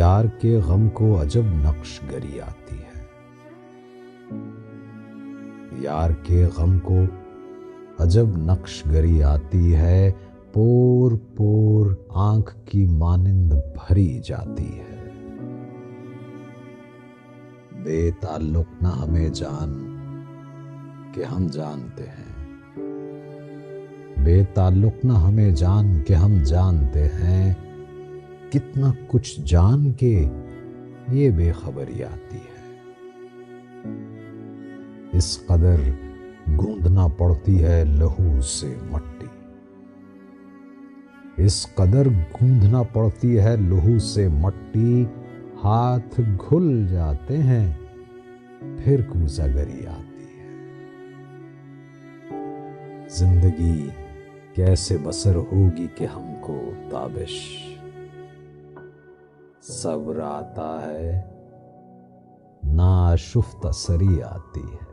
यार के गम को अजब नक्शगरी आती है। यार के गम को अजब नक्शगरी आती है, पोर पोर आंख की मानिंद भरी जाती है। बेताल्लुक न हमें जान कि हम जानते हैं, बेताल्लुक न हमें जान कि हम जानते हैं, कितना कुछ जान के ये बेखबरी आती है। इस कदर गूंदना पड़ती है लहू से मट्टी, इस कदर गूंदना पड़ती है लहू से मट्टी, हाथ घुल जाते हैं फिर कूजागरी आती है। जिंदगी कैसे बसर होगी कि हमको ताबिश, सब्र आता है नाशुफ्ता सरी आती है।